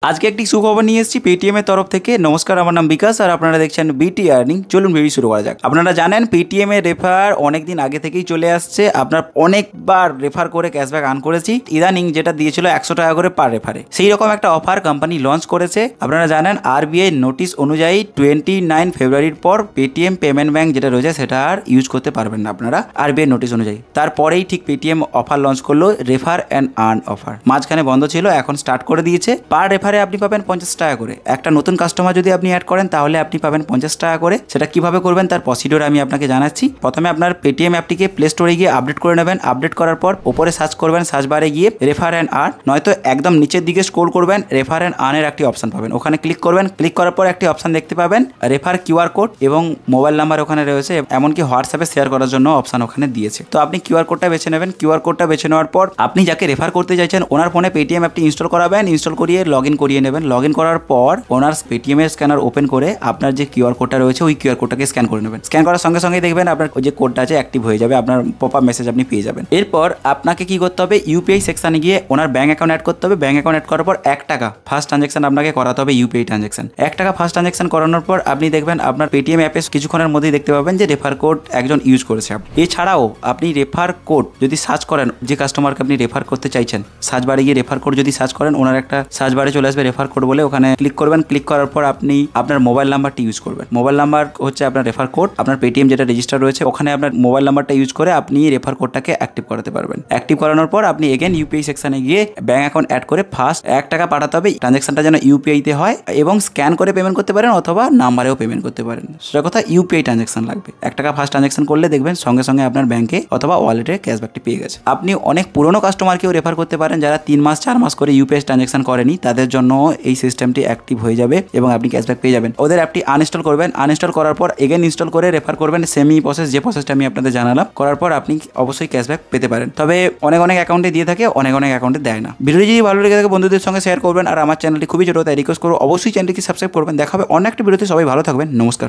আজকে একটি সুখবর নিয়ে এসেছি পেটিএম এর তরফ থেকে। নমস্কার, আমার নাম বিকাশ আর আপনারা দেখছেন বিটি আর্নিং। চলুন ভিডিও শুরু করা যাক। আপনারা জানেন পেটিএম এর রেফার অনেক দিন আগে থেকেই চলে আসছে। আপনার অনেকবার রেফার করে ক্যাশব্যাক আর্ন করেছি। ইদানিং যেটা দিয়েছিল 100 টাকা করে পার রেফারে, সেই রকম একটা অফার কোম্পানি লঞ্চ করেছে। আপনারা জানেন আরবিআই নোটিশ অনুযায়ী 29 ফেব্রুয়ারির পর পেটিএম পেমেন্ট ব্যাংক যেটা রয়েছে সেটা আর ইউজ করতে পারবেন না আপনারা, আরবিআই নোটিশ অনুযায়ী। তারপরেই ঠিক পেটিএম অফার লঞ্চ করলো, রেফার অ্যান্ড আর্ন অফার। মাঝখানে বন্ধ ছিল, এখন স্টার্ট করে দিয়েছে। পার রেফারে আপনি পাবেন 50 টাকা করে। একটা নতুন কাস্টমার যদি আপনি অ্যাড করেন তাহলে আপনি পাবেন 50 টাকা করে। সেটা কিভাবে করবেন তার প্রসিডিওর আমি আপনাকে জানাচ্ছি। প্রথমে আপনার পেটিএম অ্যাপটিকে প্লে স্টোরে গিয়ে আপডেট করে নেবেন। আপডেট করার পর উপরে সার্চ করবেন, সার্চ বারে গিয়ে রেফার অ্যান্ড আর্ন, নয়তো একদম নিচের দিকে স্ক্রল করবেন, রেফার অ্যান্ড আর্নের একটি অপশন পাবেন, ওখানে ক্লিক করবেন। ক্লিক করার পর একটি অপশন দেখতে পাবেন রেফার কিউআর কোড এবং মোবাইল নাম্বার ওখানে রয়েছে, এমনকি হোয়াটসঅ্যাপে শেয়ার করার জন্য অপশন ওখানে দিয়েছে। তো আপনি কিউআর কোডটা বেছে নেবেন। কিউআর কোডটা বেছে নেওয়ার পর আপনি যাকে রেফার করতে চাইছেন ওনার ফোনে পেটিএম অ্যাপটি ইনস্টল করাবেন। ইনস্টল করিয়ে লগ ইন করিয়ে নেবেন। লগ ইন করার পর ওনার পেটিএম এর স্ক্যানার ওপেন করে আপনার যে কিউআর কোডটা রয়েছে ওই কিউআর কোডটাকে স্ক্যান করে নেবেন। স্ক্যান করার সঙ্গে সঙ্গে দেখবেন আপনার ওই যে কোডটা আছে অ্যাক্টিভ হয়ে যাবে, আপনার পপআপ মেসেজ আপনি পেয়ে যাবেন। এরপর আপনাকে কি করতে হবে, ইউপিআই সেকশনে গিয়ে ওনার ব্যাঙ্ক অ্যাকাউন্ট অ্যাড করতে হবে। ব্যাঙ্ক অ্যাকাউন্ট অ্যাড করার পর 1 টাকা ফার্স্ট ট্রানজ্যাকশন আপনাকে করাতে হবে, ইউপিআই ট্রানজ্যাকশন। 1 টাকা ফার্স্ট ট্রানজ্যাকশন করানোর পর আপনি দেখবেন আপনার পেটিএম অ্যাপে কিছুক্ষণের মধ্যেই দেখতে পাবেন যে রেফার কোড একজন ইউজ করেছে। এছাড়াও আপনি রেফার কোড যদি সার্চ করেন, যে কাস্টমারকে আপনি রেফার করতে চাইছেন, সার্চ বারে গিয়ে রেফার কোড যদি সার্চ করেন, ওনার একটা সার্চ বারে চলে আসবে রেফার কোড বলে, ওখানে ক্লিক করবেন। ক্লিক করার পর আপনি আপনার মোবাইল নাম্বারটি ইউজ করবেন। মোবাইল নাম্বার হচ্ছে আপনার রেফার কোড, আপনার পেটিএম যেটা রেজিস্টার রয়েছে ওখানে আপনার মোবাইল নাম্বারটা ইউজ করে আপনি রেফার কোডটাকে অ্যাক্টিভ করাতে পারবেন। অ্যাক্টিভ করানোর পর আপনি এগেন ইউপিআই সেকশনে গিয়ে ব্যাঙ্ক অ্যাকাউন্ট অ্যাড করে ফার্স্ট 1 টাকা পাঠাতে হবে। ট্রানজ্যাকশনটা যেন ইউপিআইতে হয় এবং স্ক্যান করে পেমেন্ট করতে পারেন অথবা নাম্বারেও পেমেন্ট করতে পারেন। সেটা কথা ইউপিআই ট্রানজ্যাকশন লাগবে। 1 টাকা ফার্স্ট ট্রানজ্যাকশন করলে দেখবেন সঙ্গে সঙ্গে আপনার ব্যাংকে অথবা ওয়ালেটে ক্যাশব্যাকটি পেয়ে গেছে। আপনি অনেক পুরনো কাস্টমারকেও রেফার করতে পারেন যারা 3 মাস 4 মাস করে ইউপিআই ট্রানজ্যাকশন করেনি, তাদের জন্য এই সিস্টেমটি অ্যাক্টিভ হয়ে যাবে এবং আপনি ক্যাশব্যাক পেয়ে যাবেন। ওদের অ্যাপটি আনইনস্টল করবেন। আনইনস্টল করার পর এগেন ইনস্টল করে রেফার করবেন। সেমি প্রসেস, যে প্রসেসটা আমি আপনাদের জানালাম, করার পর আপনি অবশ্যই ক্যাশব্যাক পেতে পারেন। তবে অনেক অ্যাকাউন্টে দিয়ে থাকে, অনেক অ্যাকাউন্টে দেয় না। ভিডিও যদি ভালো লেগে থাকে বন্ধুদের সঙ্গে শেয়ার করবেন। আর আমার চ্যানেলটি খুবই ছোট, তাই রিকোয়েস্ট করবো অবশ্যই চ্যানেলটি সাবস্ক্রাইব করবেন। দেখা হবে অন্য একটা ভিডিওতে। সবাই ভালো থাকবেন। নমস্কার।